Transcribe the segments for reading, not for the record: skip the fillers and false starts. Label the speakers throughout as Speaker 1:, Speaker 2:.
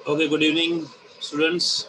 Speaker 1: Okay, good evening, students.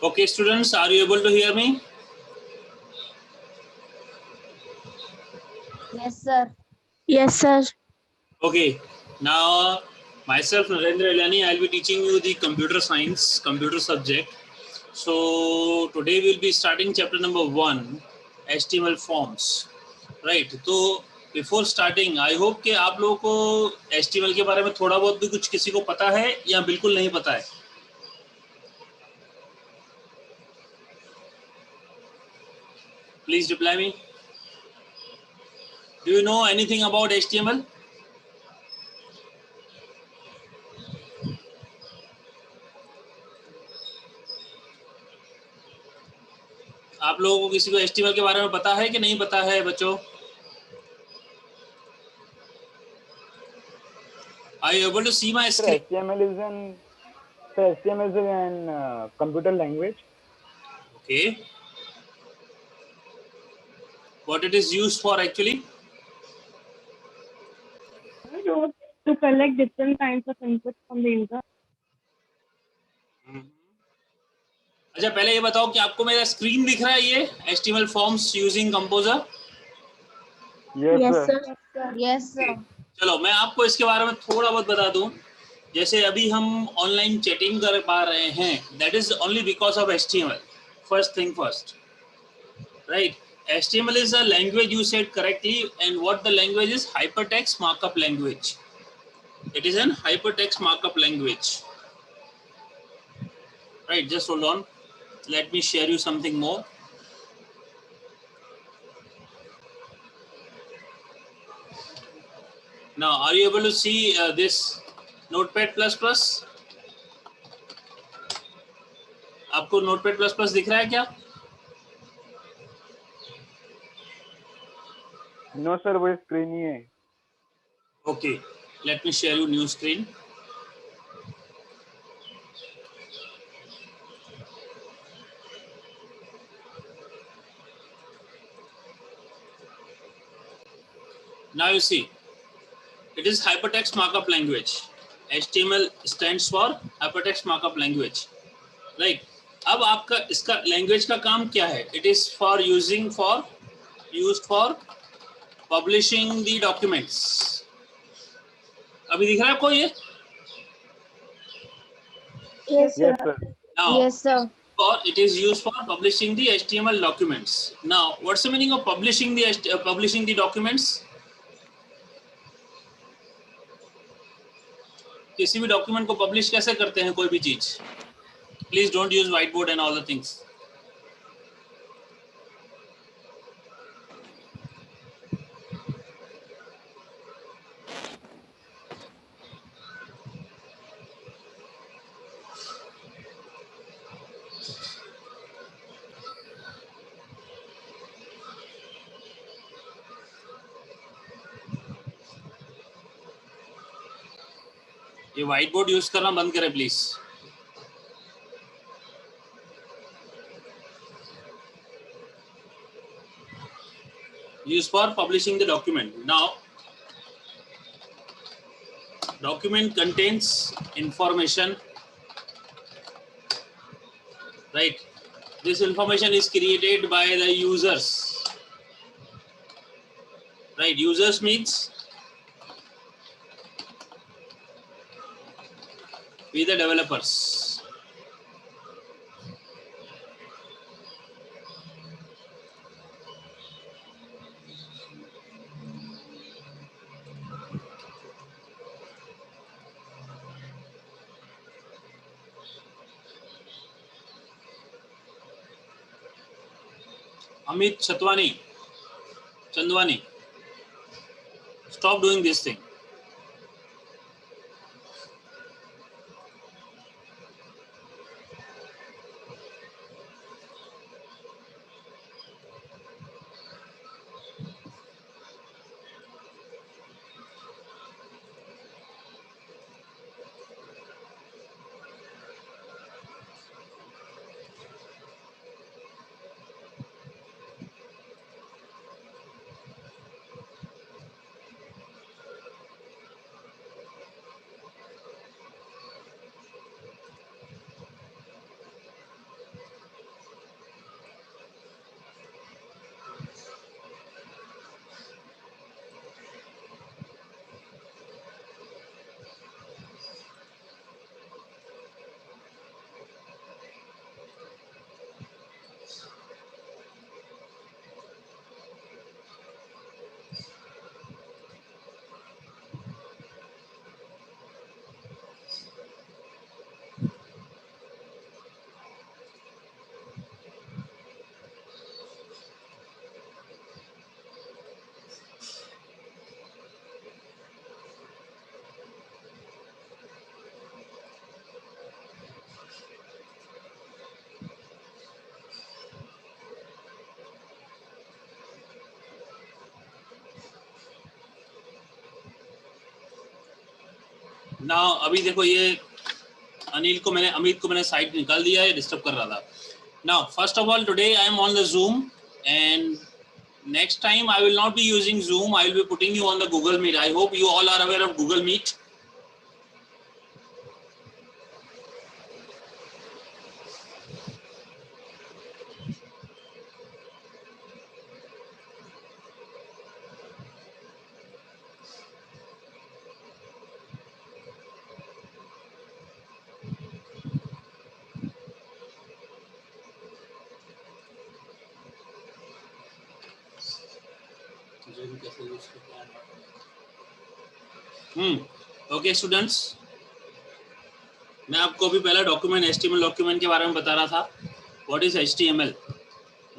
Speaker 1: Okay, students, are you able to hear me?
Speaker 2: Yes, sir.
Speaker 3: Yes, sir.
Speaker 1: Okay, now myself, Narendra Elani, I'll be teaching you the computer science, computer subject. So today we'll be starting chapter number 1, HTML forms. Right, तो before starting, I hope कि आप लोगों को HTML के बारे में थोड़ा बहुत भी कुछ किसी को पता है या बिल्कुल नहीं पता है? Please reply me. Do you know anything about HTML? आप लोगों को किसी को HTML के बारे में पता है कि नहीं पता है बच्चों? Are you able to see my screen?
Speaker 4: HTML is an computer language.
Speaker 1: Okay. What it is used for actually?
Speaker 3: To collect different kinds of inputs from the user.
Speaker 1: अच्छा, पहले ये बताओ कि आपको मेरा स्क्रीन दिख रहा है ये HTML forms using Composer?
Speaker 4: Yes, sir.
Speaker 2: Yes, sir.
Speaker 1: चलो मैं आपको इसके बारे में थोड़ा बहुत बता दूं. जैसे अभी हम ऑनलाइन चैटिंग कर पा रहे हैं, that is only because of HTML. First thing first, right? HTML is a language, you said correctly, and what the language is? Hypertext markup language. It is an hypertext markup language. Right, just hold on. Let me share you something more. Now, are you able to see this Notepad++? आपको Notepad++ दिख रहा है क्या?
Speaker 4: No, sir, वो screen ही है.
Speaker 1: Okay, let me share you new screen. Now you see, it is hypertext markup language. HTML stands for hypertext markup language, right? अब आपका इसका लैंग्वेज का काम क्या है? It is for used for publishing the documents. अभी दिख रहा है आपको ये?
Speaker 3: Yes, sir.
Speaker 4: Yes, sir.
Speaker 1: Now,
Speaker 2: Yes, sir.
Speaker 1: or it is used for publishing the HTML documents. Now, what's the meaning of publishing the documents? किसी भी document को publish कैसे करते हैं कोई भी चीज? Please don't use white board and all the things. ये व्हाइट बोर्ड यूज करना बंद करें please. Used for publishing the document. Now, document contains information, right? This information is created by the users, right? Users means we the developers. Amit Chandwani, stop doing this thing. Now, अभी देखो ये अमित को मैंने site निकाल दिया है, disturb कर रहा था. Now, first of all, today I am on the Zoom, and next time I will not be using Zoom. I will be putting you on the Google Meet. I hope you all are aware of Google Meet. Okay students, मैं आपको अभी पहला document HTML document के बारे में बता रहा था. What is HTML,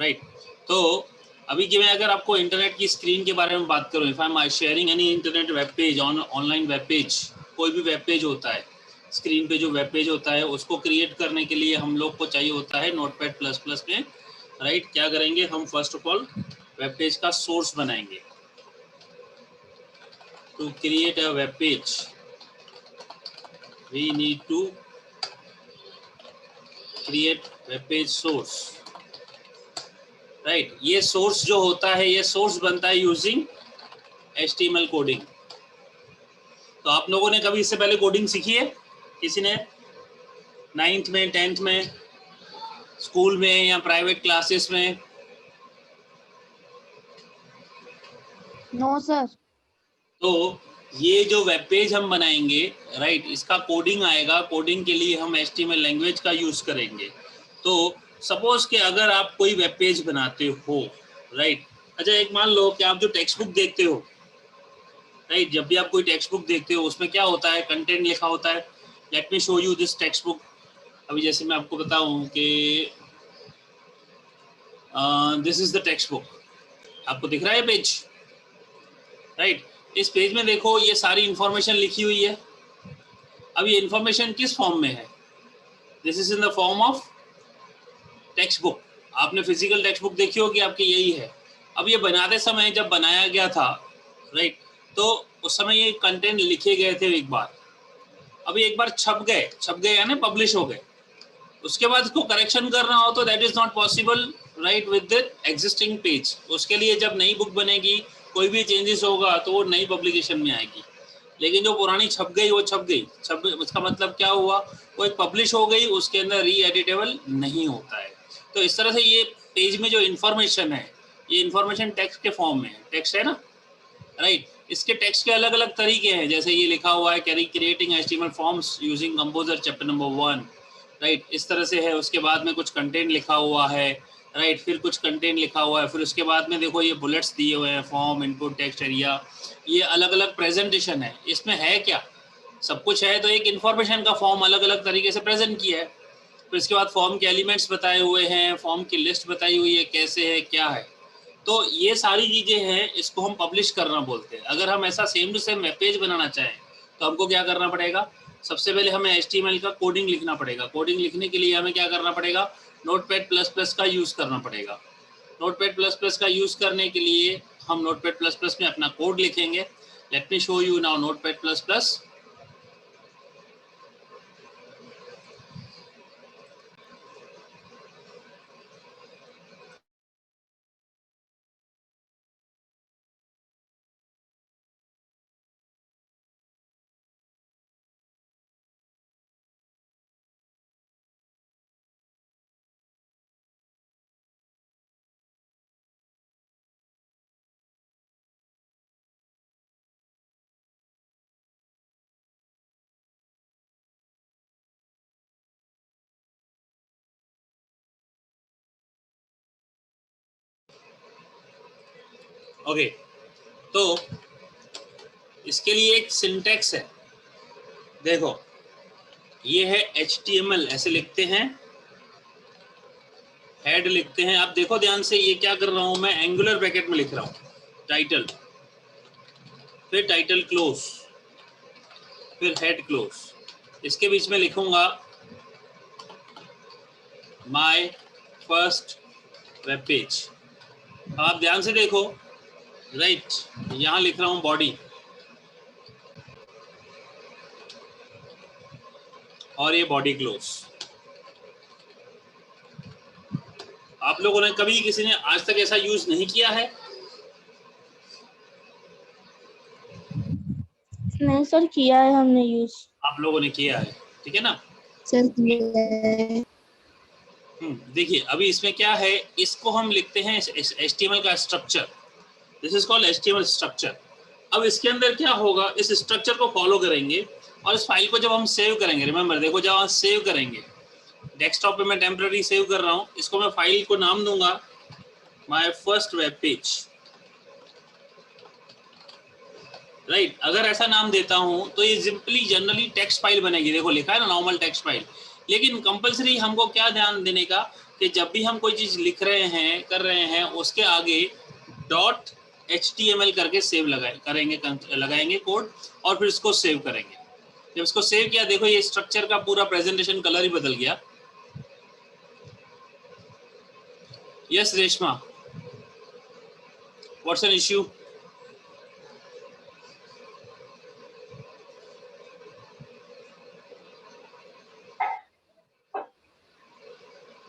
Speaker 1: right? तो अभी कि मैं अगर आपको इंटरनेट की स्क्रीन के बारे में बात करूं, if I am sharing any internet web page, online web page, कोई भी वेब पेज होता है, स्क्रीन पे जो वेब पेज होता है उसको क्रिएट करने के लिए हम लोग को चाहिए होता है Notepad++ में, राइट? क्या करेंगे हम? First of all web page का सोर्स बनाएंगे. To create a web page, we need to create web page source, right? ये source जो होता है, ये source बनता है using HTML कोडिंग। तो आप लोगों ने कभी इससे पहले कोडिंग सीखी है? किसी ने 9th में, 10th में, स्कूल में या प्राइवेट क्लासेस में?
Speaker 2: No sir.
Speaker 1: तो ये जो वेब पेज हम बनाएंगे, राइट, इसका कोडिंग आएगा। कोडिंग के लिए हम HTML लैंग्वेज का यूज करेंगे। तो सपोज कि अगर आप कोई वेब पेज बनाते हो, राइट, अच्छा एक मान लो कि आप जो टेक्स्ट बुक देखते हो, राइट, जब भी आप कोई टेक्स्ट बुक देखते हो उसमें क्या होता है, कंटेंट लिखा होता है। Let me show you this text book. अभी जैसे मैं आपको बताऊं कि this is the text book, आपको दिख रहा है पेज, राइट। इस पेज में देखो ये सारी इंफॉर्मेशन लिखी हुई है। अब ये इंफॉर्मेशन किस फॉर्म में है? This is in the form of text book. आपने फिजिकल टेक्स्ट बुक देखी होगी, आपकी यही है। अब ये बनाते समय जब बनाया गया था, राइट, तो उस समय ये कंटेंट लिखे गए थे एक बार। अभी एक बार छप गए यानी पब्लिश हो गए। उसके बाद इसको करेक्शन करना हो तो that is not possible, right, with the existing page. उसके लिए जब नई बुक बनेगी, कोई भी चेंजेस होगा तो वो नई पब्लिकेशन में आएगी। लेकिन जो पुरानी छप गई वो छप गई। उसका मतलब क्या हुआ, वो एक पब्लिश हो गई, उसके अंदर री एडिटेबल नहीं होता है। तो इस तरह से ये पेज में जो इन्फॉर्मेशन है, ये इन्फॉर्मेशन टेक्स्ट के फॉर्म में है। टेक्स्ट है ना, राइट। इसके टेक्स्ट के अलग अलग तरीके हैं, जैसे ये लिखा हुआ है creating HTML forms using composer chapter number 1, right, इस तरह से है। उसके बाद में कुछ कंटेंट लिखा हुआ है, राइट, फिर कुछ कंटेंट लिखा हुआ है, फिर उसके बाद में देखो ये बुलेट्स दिए हुए हैं, फॉर्म, इनपुट, टेक्स्ट एरिया, ये अलग अलग प्रेजेंटेशन है। इसमें है क्या, सब कुछ है। तो एक इन्फॉर्मेशन का फॉर्म अलग अलग तरीके से प्रेजेंट किया है। फिर इसके बाद फॉर्म के एलिमेंट्स बताए हुए हैं, फॉर्म की लिस्ट बताई हुई है, कैसे है, क्या है। तो ये सारी चीजें हैं, इसको हम पब्लिश करना बोलते हैं। अगर हम ऐसा same to same web page बनाना चाहें तो हमको क्या करना पड़ेगा, सबसे पहले हमें HTML का कोडिंग लिखना पड़ेगा। कोडिंग लिखने के लिए हमें क्या करना पड़ेगा, Notepad++ का यूज करना पड़ेगा। Notepad++ का यूज करने के लिए हम Notepad++ में अपना कोड लिखेंगे। Let me show you now Notepad++। Okay, तो इसके लिए एक सिंटैक्स है। देखो ये है HTML, ऐसे लिखते हैं, हेड लिखते हैं। आप देखो ध्यान से, ये क्या कर रहा हूं मैं, एंगुलर ब्रैकेट में लिख रहा हूं टाइटल, फिर टाइटल क्लोज, फिर हेड क्लोज। इसके बीच में लिखूंगा माय फर्स्ट वेब पेज। आप ध्यान से देखो, राइट, यहां लिख रहा हूं बॉडी, और ये बॉडी क्लोज। आप लोगों ने कभी, किसी ने आज तक ऐसा यूज नहीं किया है?
Speaker 2: नहीं सर, किया है हमने यूज।
Speaker 1: आप लोगों ने किया है, ठीक है ना
Speaker 2: सर किया है।
Speaker 1: देखिए अभी इसमें क्या है, इसको हम लिखते हैं HTML का structure. This is called HTML structure. अब इसके अंदर क्या होगा, इस स्ट्रक्चर को फॉलो करेंगे और इस फाइल को जब हम सेव करेंगे, रिमेंबर देखो, जब हम सेव करेंगे, डेस्कटॉप पे मैं टेम्पररी सेव कर रहा हूँ, इसको मैं फाइल को नाम दूंगा my first web page, right. अगर ऐसा नाम देता हूं तो ये सिंपली जनरली टेक्स्ट फाइल बनेगी। देखो लिखा है ना, नॉर्मल टेक्स्ट फाइल। लेकिन कंपलसरी हमको क्या ध्यान देने का, कि जब भी हम कोई चीज लिख रहे हैं, कर रहे हैं, उसके आगे .html करके सेव लगाएंगे कोड, और फिर इसको सेव करेंगे। जब इसको सेव किया, देखो ये स्ट्रक्चर का पूरा प्रेजेंटेशन कलर ही बदल गया। Yes Reshma, what's an issue?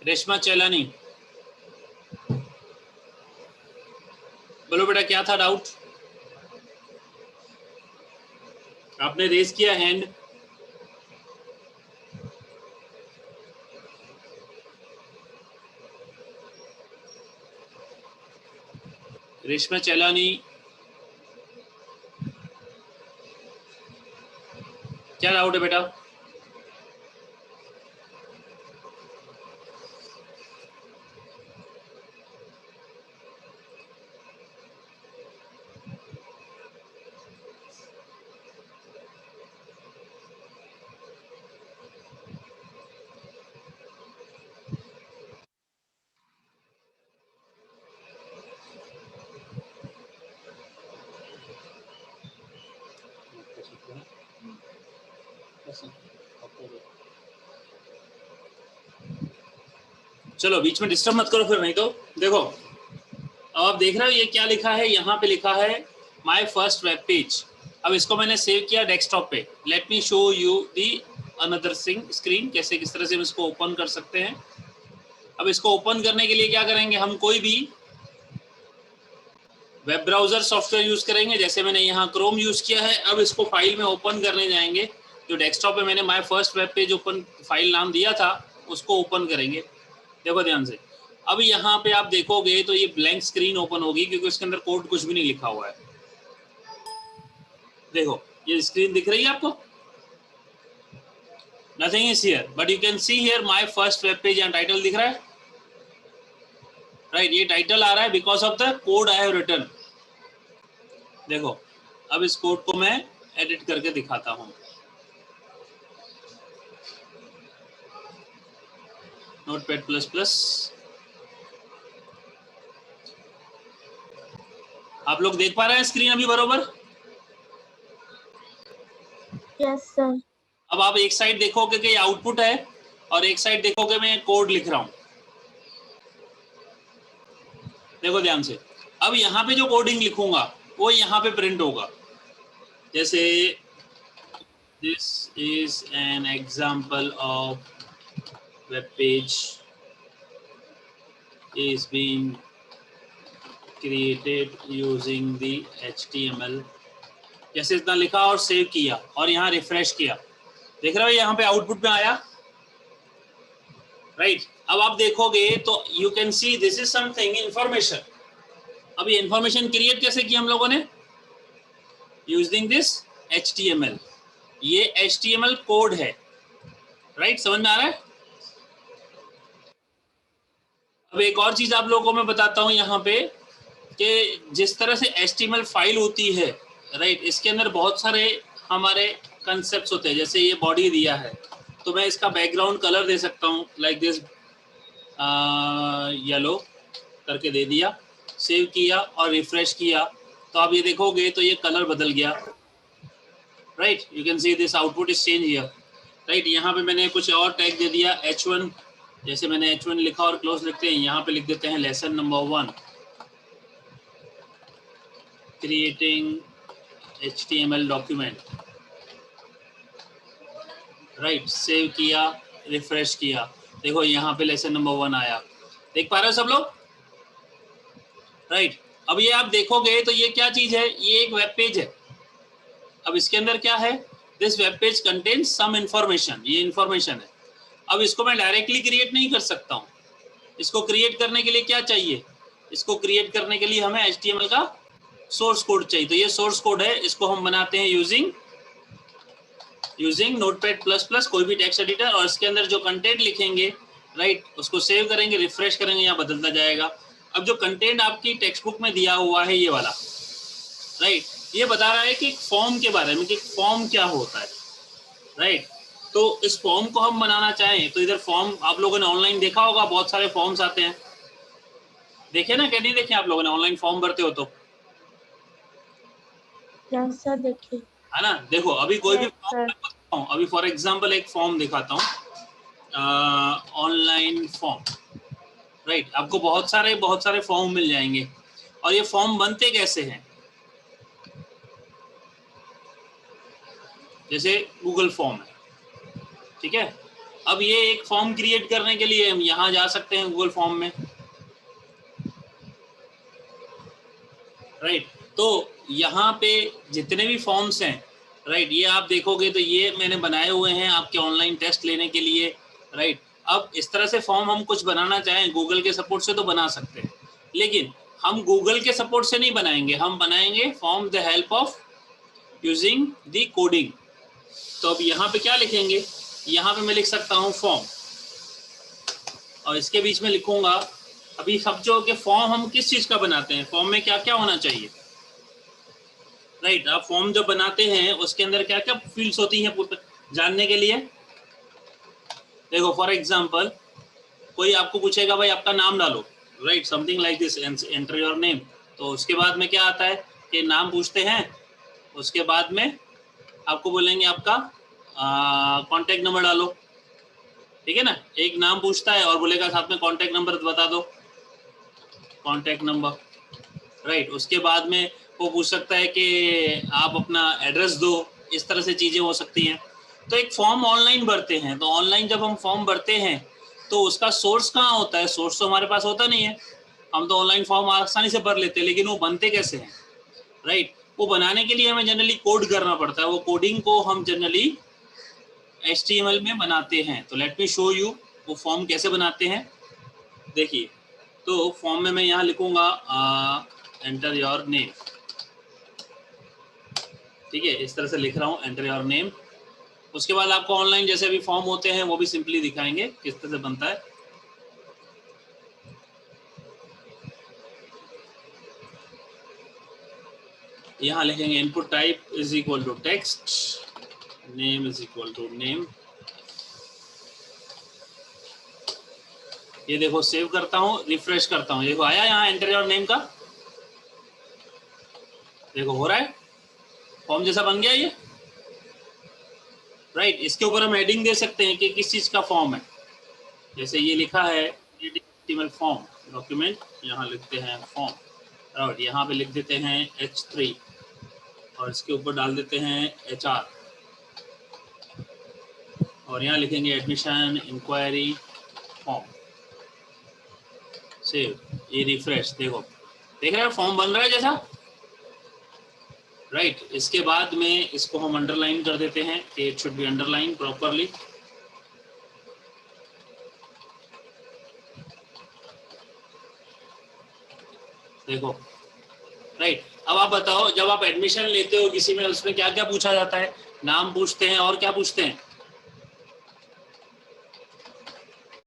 Speaker 1: Reshma Chelani, बोलो बेटा क्या था डाउट? आपने रेज किया हैंड, रेशमा चैलानी, क्या डाउट है बेटा? चलो बीच में डिस्टर्ब मत करो फिर, नहीं तो देखो अब आप देख रहे हो ये क्या लिखा है, यहाँ पे लिखा है माय फर्स्ट वेब पेज। अब इसको मैंने सेव किया डेस्कटॉप पे। Let me show you the another screen, कैसे किस तरह से हम इसको ओपन कर सकते हैं। अब इसको ओपन करने के लिए क्या करेंगे, हम कोई भी वेब ब्राउजर सॉफ्टवेयर यूज करेंगे, जैसे मैंने यहाँ क्रोम यूज किया है। अब इसको फाइल में ओपन करने जाएंगे, जो डेस्कटॉप पे मैंने my first web page open file नाम दिया था उसको ओपन करेंगे। देखो ध्यान से, अब यहाँ पे आप देखोगे तो ये ब्लैंक स्क्रीन ओपन होगी, क्योंकि उसके अंदर कोड कुछ भी नहीं लिखा हुआ है। देखो ये स्क्रीन दिख रही है आपको, nothing is here, but you can see here my first web page. यहाँ टाइटल दिख रहा है, राइट, ये टाइटल आ रहा है because of the code I have written. देखो अब इस कोड को मैं एडिट करके दिखाता हूँ। नोटपैड प्लस प्लस, आप लोग देख पा रहे हैं स्क्रीन अभी बरोबर?
Speaker 2: Yes sir.
Speaker 1: अब आप एक साइड देखोगे कि ये आउटपुट है और एक साइड देखोगे मैं कोड लिख रहा हूं। देखो ध्यान से, अब यहाँ पे जो कोडिंग लिखूंगा वो यहाँ पे प्रिंट होगा। जैसे this is an example of web page is being created using the HTML, जैसे इतना लिखा और सेव किया और यहाँ रिफ्रेश किया। देख रहे हो यहाँ पे आउटपुट में आया, राइट। अब आप देखोगे तो you can see this is something information. अब ये इंफॉर्मेशन क्रिएट कैसे की हम लोगों ने, यूजिंग दिस HTML। ये HTML कोड है, राइट, समझ में आ रहा है? अब एक और चीज आप लोगों को मैं बताता हूं यहाँ पे कि जिस तरह से HTML फाइल होती है, राइट, इसके अंदर बहुत सारे हमारे कंसेप्ट्स होते हैं। जैसे ये बॉडी दिया है तो मैं इसका बैकग्राउंड कलर दे सकता हूँ, लाइक दिस येलो करके दे दिया, सेव किया और रिफ्रेश किया तो आप ये देखोगे तो ये कलर बदल गया, right. You can see this output is change here, right. यहाँ पे मैंने कुछ और टैग दे दिया H1, जैसे मैंने H1 लिखा और क्लोज लिखते हैं, यहाँ पे लिख देते हैं lesson number 1 creating HTML document, right. Save किया, रिफ्रेश किया, देखो यहाँ पे लेसन नंबर 1 आया। देख पा रहे हो सब लोग, राइट। अब ये आप देखोगे तो ये क्या चीज है, ये एक वेब पेज है। अब इसके अंदर क्या है, this web page contents some information, ये इंफॉर्मेशन है। अब इसको मैं डायरेक्टली क्रिएट नहीं कर सकता हूँ। इसको क्रिएट करने के लिए क्या चाहिए, इसको क्रिएट करने के लिए हमें HTML का सोर्स कोड चाहिए। तो ये सोर्स कोड है, इसको हम बनाते हैं यूजिंग नोटपैड प्लस प्लस, कोई भी टेक्स्ट एडिटर, और इसके अंदर जो कंटेंट लिखेंगे, राइट, उसको सेव करेंगे, रिफ्रेश करेंगे, यहाँ बदलता जाएगा। अब जो कंटेंट आपकी टेक्स्ट बुक में दिया हुआ है ये वाला, राइट, ये बता रहा है कि फॉर्म के बारे में कि फॉर्म क्या होता है, राइट। तो इस फॉर्म को हम बनाना चाहें तो इधर फॉर्म आप लोगों ने ऑनलाइन देखा होगा, बहुत सारे फॉर्म्स आते हैं, देखे ना, क्या नहीं देखे आप लोगों ने, ऑनलाइन फॉर्म भरते हो तो,
Speaker 2: यस सर देखिए।
Speaker 1: है ना। देखो अभी कोई भी
Speaker 2: Yes,
Speaker 1: फॉर्म
Speaker 2: sir.
Speaker 1: बताता हूँ, अभी फॉर एग्जांपल एक फॉर्म दिखाता हूँ, ऑनलाइन फॉर्म, राइट। आपको बहुत सारे फॉर्म मिल जाएंगे। और ये फॉर्म बनते कैसे हैं, जैसे गूगल फॉर्म है, ठीक है। अब ये एक फॉर्म क्रिएट करने के लिए हम यहाँ जा सकते हैं गूगल फॉर्म में, राइट। तो यहाँ पे जितने भी फॉर्म्स हैं, राइट। ये आप देखोगे तो ये मैंने बनाए हुए हैं आपके ऑनलाइन टेस्ट लेने के लिए, राइट। अब इस तरह से फॉर्म हम कुछ बनाना चाहें गूगल के सपोर्ट से तो बना सकते हैं, लेकिन हम गूगल के सपोर्ट से नहीं बनाएंगे, हम बनाएंगे form the help of using the coding. तो अब यहाँ पे क्या लिखेंगे, यहाँ पे मैं लिख सकता हूँ फॉर्म, और इसके बीच में लिखूंगा अभी सब जो कि फॉर्म हम किस चीज का बनाते हैं, फॉर्म में क्या क्या होना चाहिए, राइट। आप फॉर्म जो बनाते हैं उसके अंदर क्या क्या फील्ड्स होती हैं जानने के लिए। देखो फॉर एग्जांपल कोई आपको पूछेगा भाई आपका नाम डालो, right, something like this, enter your name. तो उसके बाद में क्या आता है कि नाम पूछते हैं, उसके बाद में आपको बोलेंगे आपका कॉन्टेक्ट नंबर डालो, ठीक है ना। एक नाम पूछता है और बोलेगा साथ में कॉन्टेक्ट नंबर बता दो, कॉन्टेक्ट नंबर, राइट। उसके बाद में वो पूछ सकता है कि आप अपना एड्रेस दो, इस तरह से चीज़ें हो सकती हैं। तो एक फॉर्म ऑनलाइन भरते हैं, तो ऑनलाइन जब हम फॉर्म भरते हैं तो उसका सोर्स कहाँ होता है, सोर्स तो हमारे पास होता नहीं है। हम तो ऑनलाइन फॉर्म आसानी से भर लेते हैं, लेकिन वो बनते कैसे हैं, राइट। वो बनाने के लिए हमें जनरली कोड करना पड़ता है, वो कोडिंग को हम जनरली HTML में बनाते हैं। तो लेट मी शो यू वो फॉर्म कैसे बनाते हैं। देखिए, तो फॉर्म में मैं यहाँ लिखूंगा एंटर योर नेम, ठीक है, इस तरह से लिख रहा हूँ एंटर योर नेम। उसके बाद आपको ऑनलाइन जैसे भी फॉर्म होते हैं वो भी सिंपली दिखाएंगे किस तरह से बनता है। यहाँ लिखेंगे input type is equal to text, name is equal to name. ये देखो सेव करता हूँ, रिफ्रेश करता हूँ, देखो आया यहाँ एंटर योर नेम का, देखो हो रहा है, फॉर्म जैसा बन गया ये, राइट। इसके ऊपर हम हेडिंग दे सकते हैं कि किस चीज का फॉर्म है। जैसे ये लिखा है HTML फॉर्म डॉक्यूमेंट, यहाँ लिखते हैं फॉर्म, राइट। यहाँ पे लिख देते हैं H3 और इसके ऊपर डाल देते हैं HR, और यहाँ लिखेंगे एडमिशन इंक्वायरी फॉर्म, सेव, ये रिफ्रेश, देखो देख रहे हैं फॉर्म बन रहा है जैसा, राइट। इसके बाद में इसको हम अंडरलाइन कर देते हैं कि it should be underline properly. देखो, राइट। अब आप बताओ जब आप एडमिशन लेते हो किसी में, उसमें क्या क्या पूछा जाता है, नाम पूछते हैं और क्या पूछते हैं,